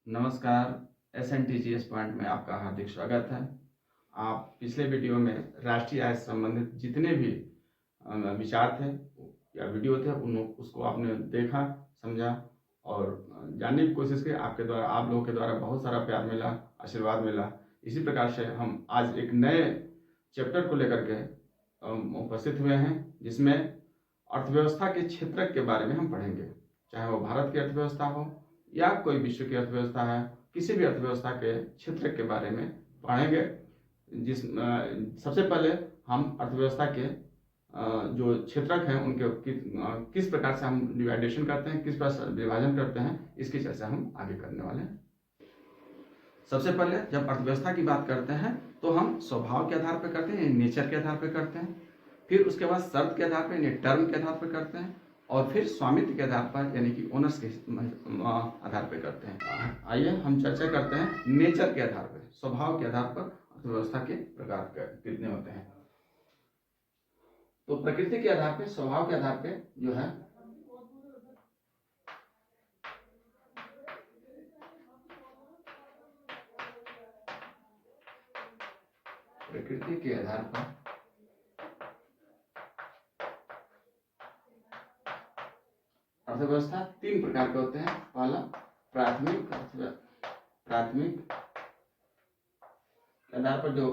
नमस्कार। SNTGS point में आपका हार्दिक स्वागत है। आप पिछले वीडियो में राष्ट्रीय आय से संबंधित जितने भी विचार थे या वीडियो थे उसको आपने देखा, समझा और जानने की कोशिश की। आप लोगों के द्वारा बहुत सारा प्यार मिला, आशीर्वाद मिला। इसी प्रकार से हम आज एक नए चैप्टर को लेकर के उपस्थित हुए हैं, जिसमें अर्थव्यवस्था के क्षेत्र के बारे में हम पढ़ेंगे। चाहे वो भारत की अर्थव्यवस्था हो या कोई विश्व की अर्थव्यवस्था है, किसी भी अर्थव्यवस्था के क्षेत्र के बारे में पढ़ेंगे। सबसे पहले हम अर्थव्यवस्था के जो क्षेत्रक हैं उनके किस प्रकार से हम डिवाइडेशन करते हैं, किस प्रकार से विभाजन करते हैं, इसकी चर्चा हम आगे करने वाले हैं। सबसे पहले जब अर्थव्यवस्था की बात करते हैं तो हम स्वभाव के आधार पर करते हैं, नेचर के आधार पर करते हैं। फिर उसके बाद शर्त के आधार पर यानी टर्म के आधार पर करते हैं, और फिर स्वामित्व के आधार पर यानी कि ओनर्स के आधार पर करते हैं। आइए हम चर्चा करते हैं नेचर के आधार पर, स्वभाव के आधार पर अर्थव्यवस्था के प्रकार कितने होते हैं। तो प्रकृति के आधार पर, स्वभाव के आधार पर जो है प्रकृति के आधार पर अर्थव्यवस्था तीन प्रकार के होते हैं। पहला प्राथमिक के आधार पर जो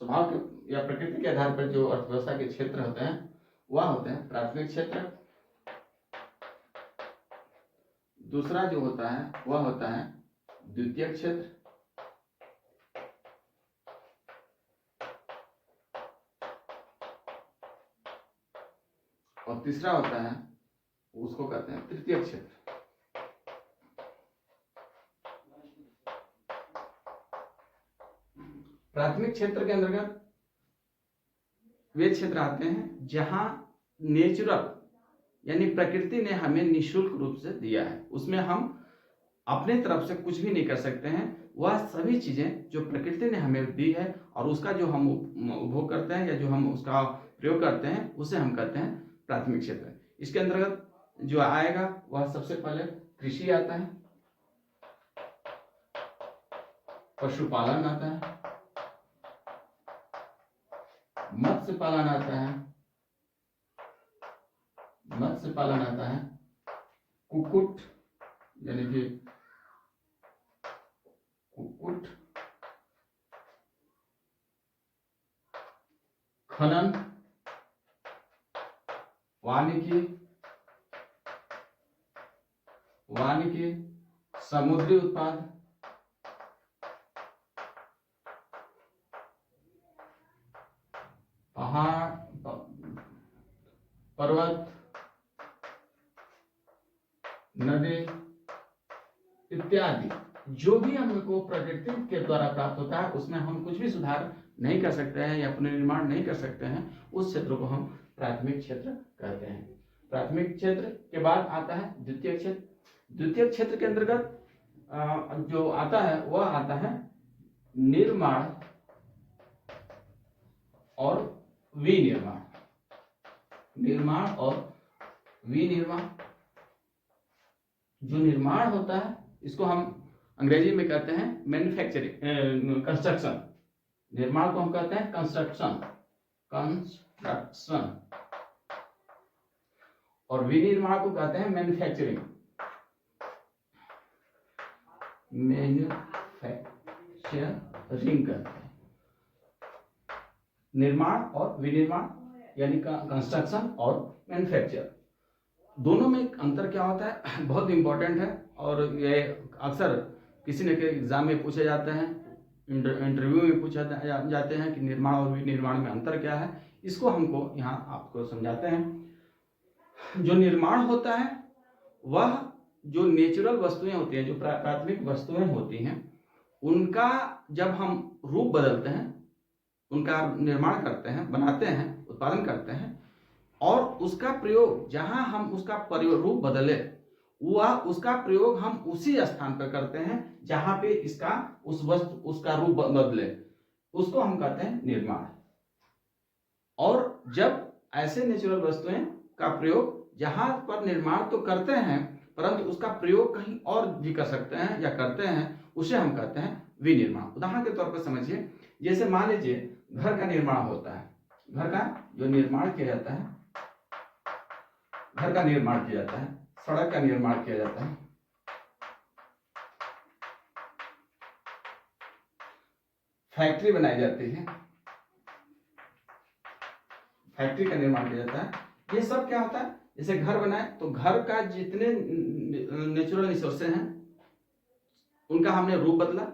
स्वभाव के या प्रकृति के आधार पर जो अर्थव्यवस्था के क्षेत्र होते हैं वह होते हैं प्राथमिक क्षेत्र। दूसरा जो होता है वह होता है द्वितीयक क्षेत्र। और तीसरा होता है, उसको कहते हैं तृतीय क्षेत्र। प्राथमिक क्षेत्र के अंतर्गत वे क्षेत्र आते हैं जहां नेचुरल यानी प्रकृति ने हमें निःशुल्क रूप से दिया है, उसमें हम अपने तरफ से कुछ भी नहीं कर सकते हैं। वह सभी चीजें जो प्रकृति ने हमें दी है और उसका जो हम उपभोग करते हैं या जो हम उसका प्रयोग करते हैं उसे हम कहते हैं प्राथमिक क्षेत्र। इसके अंतर्गत जो आएगा वह सबसे पहले कृषि आता है, पशुपालन आता है, मत्स्य पालन आता है, कुक्कुट यानी कि कुक्कुट, खनन, वानिकी, समुद्री उत्पाद, पहाड़, पर्वत, नदी इत्यादि। जो भी हमको प्रकृति के द्वारा प्राप्त होता है उसमें हम कुछ भी सुधार नहीं कर सकते हैं या पुनर्निर्माण नहीं कर सकते हैं, उस क्षेत्र को हम प्राथमिक क्षेत्र कहते हैं। प्राथमिक क्षेत्र के बाद आता है द्वितीय क्षेत्र। द्वितीय क्षेत्र के अंतर्गत जो आता है वह आता है निर्माण और विनिर्माण। निर्माण और विनिर्माण। जो निर्माण होता है इसको हम अंग्रेजी में कहते हैं मैन्युफैक्चरिंग, कंस्ट्रक्शन। निर्माण को हम कहते हैं कंस्ट्रक्शन। और विनिर्माण को कहते हैं मैन्युफैक्चरिंग। कहते हैं। निर्माण और विनिर्माण यानी कंस्ट्रक्शन और मैन्युफैक्चर, दोनों में अंतर क्या होता है बहुत इंपॉर्टेंट है। और ये अक्सर किसी न किसी एग्जाम में पूछे जाते हैं, इंटरव्यू में पूछे जाते हैं कि निर्माण और विनिर्माण में अंतर क्या है। इसको हमको यहाँ आपको समझाते हैं। जो निर्माण होता है वह जो नेचुरल वस्तुएं होती हैं, जो प्राथमिक वस्तुएं होती हैं, उनका जब हम रूप बदलते हैं, उनका निर्माण करते हैं, बनाते हैं, उत्पादन करते हैं, और उसका प्रयोग जहां हम उसका रूप बदले वह उसका प्रयोग हम उसी स्थान पर करते हैं जहां पे उसका रूप बदले, उसको हम कहते हैं निर्माण। और जब ऐसे नेचुरल वस्तुएं का प्रयोग जहां पर निर्माण तो करते हैं परंतु उसका प्रयोग कहीं और भी कर सकते हैं या करते हैं, उसे हम कहते हैं विनिर्माण। उदाहरण के तौर पर समझिए, जैसे मान लीजिए घर का निर्माण होता है, घर का जो निर्माण किया जाता है, घर का निर्माण किया जाता है, सड़क का निर्माण किया जाता है, फैक्ट्री बनाई जाती है, फैक्ट्री का निर्माण किया जाता है। ये सब क्या होता है, जैसे घर बनाए तो घर का जितने नेचुरल रिसोर्सेज हैं उनका हमने रूप बदला,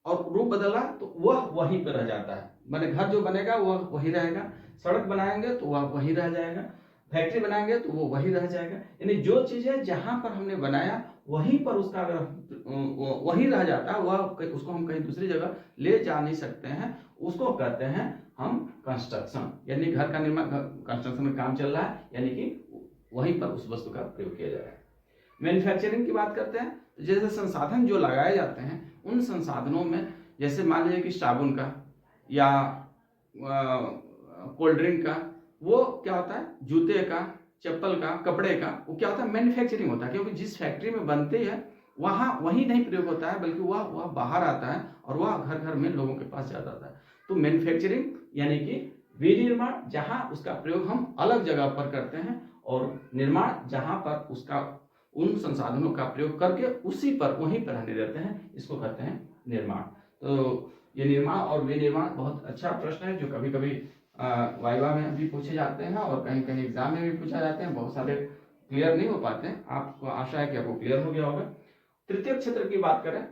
और रूप बदला तो वह वहीं पर रह जाता है, माने घर जो बनेगा वह वही रहेगा, सड़क बनाएंगे तो वह वही रह जाएगा, फैक्ट्री बनाएंगे तो वो वही रह जाएगा। यानी जो चीजें जहां पर हमने बनाया वहीं पर उसका अगर वही रह जाता है, वह उसको हम कहीं दूसरी जगह ले जा नहीं सकते हैं, उसको कहते हैं हम कंस्ट्रक्शन। यानी घर का निर्माण, कंस्ट्रक्शन में काम चल रहा है, यानी कि वहीं पर उस वस्तु का प्रयोग किया जा रहा है। मैन्युफैक्चरिंग की बात करते हैं तो जैसे संसाधन जो लगाए जाते हैं, उन संसाधनों में जैसे मान लीजिए कि साबुन का या कोल्ड ड्रिंक का, वो क्या होता है, जूते का, चप्पल का, कपड़े का, वो क्या होता है, मैन्युफैक्चरिंग होता है। क्योंकि जिस फैक्ट्री में बनती है वहाँ वही नहीं प्रयोग होता है, बल्कि वह बाहर आता है और वह घर घर में लोगों के पास जाता है। तो मैन्युफैक्चरिंग यानी कि विनिर्माण, जहाँ उसका प्रयोग हम अलग जगह पर करते हैं, और निर्माण जहाँ पर उसका उन संसाधनों का प्रयोग करके उसी पर वहीं पर रहने देते हैं, इसको कहते हैं निर्माण। तो ये निर्माण और विनिर्माण बहुत अच्छा प्रश्न है, जो कभी कभी वाइवा में भी पूछे जाते हैं और कहीं कहीं एग्जाम में भी पूछा जाते हैं, बहुत सारे क्लियर नहीं हो पाते हैं। आपको आशा है कि आपको क्लियर हो गया होगा। तृतीय क्षेत्र की बात करें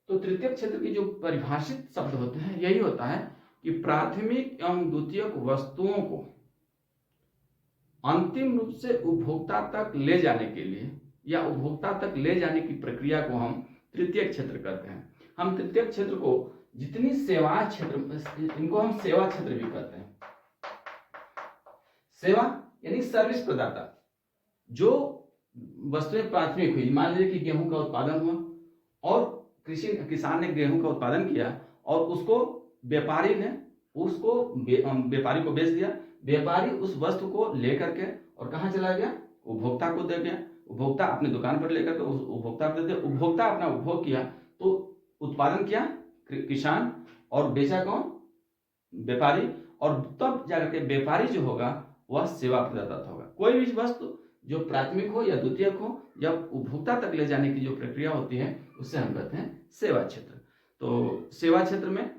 तो तृतीय क्षेत्र की जो परिभाषित शब्द होते हैं यही होता है कि प्राथमिक एवं द्वितीयक वस्तुओं को अंतिम रूप से उपभोक्ता तक ले जाने के लिए या उपभोक्ता तक ले जाने की प्रक्रिया को हम तृतीय क्षेत्र कहते हैं। हम तृतीय क्षेत्र को जितनी सेवा क्षेत्र, इनको हम सेवा क्षेत्र भी कहते हैं। सेवा यानी सर्विस प्रदाता, जो वस्तुएं प्राथमिक हुई, मान लीजिए कि गेहूं का उत्पादन हुआ और किसान ने गेहूं का उत्पादन किया और उसको व्यापारी को बेच दिया। व्यापारी उस वस्तु को लेकर के और कहाँ चला गया, उपभोक्ता को दे गया। उपभोक्ता अपने दुकान पर लेकर के उस उपभोक्ता को दे दिया। उपभोक्ता अपना उपभोग किया तो उत्पादन किया किसान और बेचा कौन, व्यापारी, और तब जाकर के व्यापारी जो होगा वह सेवा प्रदाता होगा। कोई भी वस्तु जो प्राथमिक हो या द्वितीयक हो, जब उपभोक्ता तक ले जाने की जो प्रक्रिया होती है उससे हम कहते हैं सेवा क्षेत्र। तो सेवा क्षेत्र में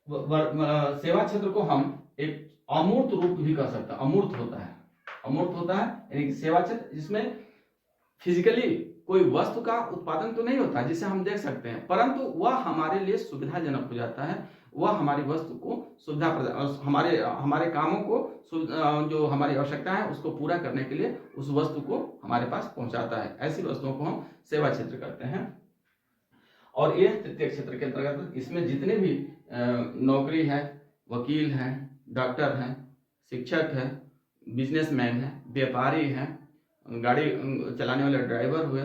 सेवा क्षेत्र को हम एक अमूर्त रूप भी कह सकते हैं। अमूर्त होता है यानी कि सेवा क्षेत्र जिसमें फिजिकली कोई वस्तु का उत्पादन तो नहीं होता जिसे हम देख सकते हैं, परंतु वह हमारे लिए सुविधाजनक हो जाता है। वह हमारी वस्तु को सुविधा प्रदान, हमारे कामों को, जो हमारी आवश्यकता है उसको पूरा करने के लिए उस वस्तु को हमारे पास पहुंचाता है। ऐसी वस्तुओं को हम सेवा क्षेत्र करते हैं। और यह तृतीय क्षेत्र के अंतर्गत इसमें जितने भी नौकरी है, वकील है, डॉक्टर है, शिक्षक है, बिजनेसमैन है, व्यापारी है, गाड़ी चलाने वाले ड्राइवर हुए,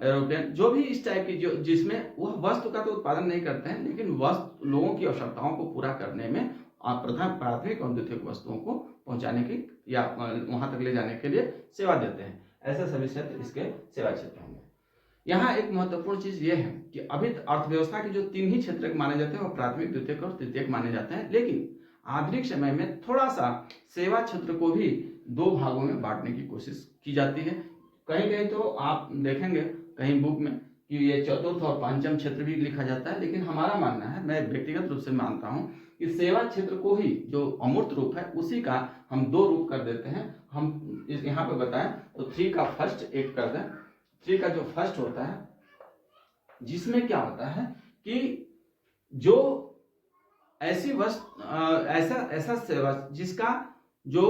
एरोप्लेन, जो भी इस टाइप की, जो जिसमें वह वस्तु का तो उत्पादन नहीं करते हैं लेकिन वस्तु लोगों की आवश्यकताओं को पूरा करने में प्रथम प्राथमिक और द्वितीयक वस्तुओं को पहुंचाने की या वहां तक ले जाने के लिए सेवा देते हैं। ऐसे सभी क्षेत्र इसके सेवा क्षेत्र होंगे। यहाँ एक महत्वपूर्ण चीज ये है कि अभी अर्थव्यवस्था के जो 3 ही क्षेत्र माने जाते हैं वो प्राथमिक, द्वितीयक और तृतीयक माने जाते हैं, लेकिन आधुनिक समय में थोड़ा सा सेवा क्षेत्र को भी 2 भागों में बांटने की कोशिश की जाती है। कहीं कहीं तो आप देखेंगे कहीं बुक में कि ये चतुर्थ और पंचम क्षेत्र भी लिखा जाता है, लेकिन हमारा मानना है, मैं व्यक्तिगत रूप से मानता हूँ कि सेवा क्षेत्र को ही जो अमूर्त रूप है उसी का हम 2 रूप कर देते हैं। हम यहाँ पे बताएं तो 3 का फर्स्ट एक कर दें। 3 का जो फर्स्ट होता है जिसमें क्या होता है कि जो ऐसी वस्तु ऐसा सेवा जिसका जो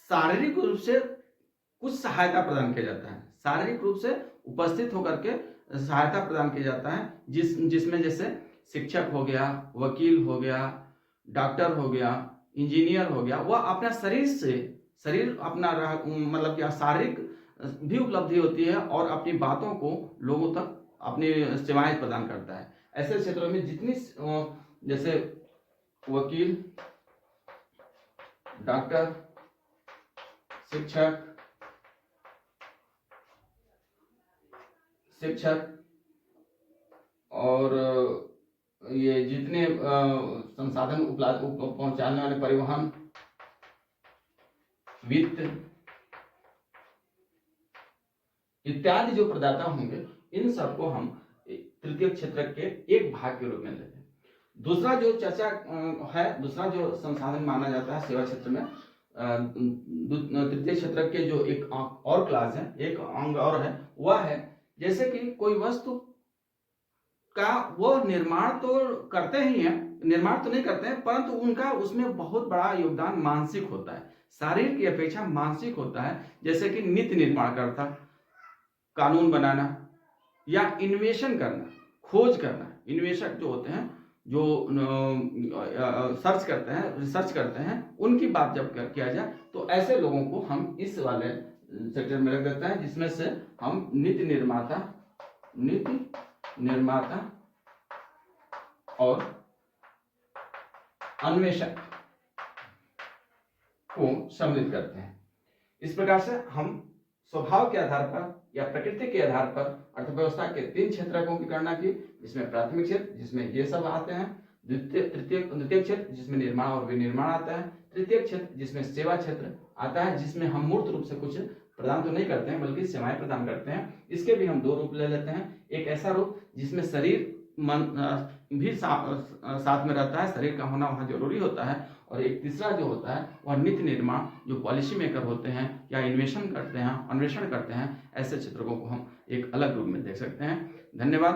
शारीरिक रूप से कुछ सहायता प्रदान किया जाता है, शारीरिक रूप से उपस्थित होकर के सहायता प्रदान किया जाता है, जिसमें जैसे शिक्षक हो गया, वकील हो गया, डॉक्टर हो गया, इंजीनियर हो गया, वह अपना शरीर अपना मतलब क्या शारीरिक भी उपलब्धि होती है और अपनी बातों को लोगों तक अपनी सेवाएं प्रदान करता है। ऐसे क्षेत्रों में जितनी जैसे वकील, डॉक्टर, शिक्षक, शिक्षक और ये जितने संसाधन उपलब्ध पहुंचाने वाले परिवहन, वित्त इत्यादि जो प्रदाता होंगे, इन सबको हम तृतीय क्षेत्र के एक भाग के रूप में लेते हैं। दूसरा जो चर्चा है, दूसरा जो संसाधन माना जाता है सेवा क्षेत्र में, तृतीय क्षेत्र के जो एक और क्लास है, एक अंग और है, वह है जैसे कि कोई वस्तु का वो निर्माण तो करते ही हैं, निर्माण तो नहीं करते हैं, परंतु उनका उसमें बहुत बड़ा योगदान मानसिक होता है, शारीरिक की अपेक्षा मानसिक होता है। जैसे कि नीति निर्माण करता, कानून बनाना या इन्वेशन करना, खोज करना, इन्वेशक जो होते हैं, जो सर्च करते हैं, रिसर्च करते हैं, उनकी बात जब किया जाए तो ऐसे लोगों को हम इस वाले सेक्टर में रख देते हैं, जिसमें से हम नीति निर्माता और अन्वेषक को सम्मिलित करते हैं। इस प्रकार से हम स्वभाव के आधार पर या प्रकृति के आधार पर अर्थव्यवस्था के 3 क्षेत्रकों की गणना की, जिसमें प्राथमिक क्षेत्र जिसमें ये सब आते हैं, द्वितीय क्षेत्र जिसमें निर्माण और विनिर्माण आता है, तृतीय क्षेत्र जिसमें सेवा क्षेत्र आता है, जिसमें हम मूर्त रूप से कुछ प्रदान तो नहीं करते हैं बल्कि सेवाएं प्रदान करते हैं। इसके भी हम 2 रूप ले लेते हैं। एक ऐसा रूप जिसमें शरीर मन भी साथ में रहता है, शरीर का होना वहाँ जरूरी होता है, और एक तीसरा जो होता है वह नीति निर्माण, जो पॉलिसी मेकर होते हैं या इन्वेशन करते हैं, अन्वेषण करते हैं, ऐसे क्षेत्रों को हम एक अलग रूप में देख सकते हैं। धन्यवाद।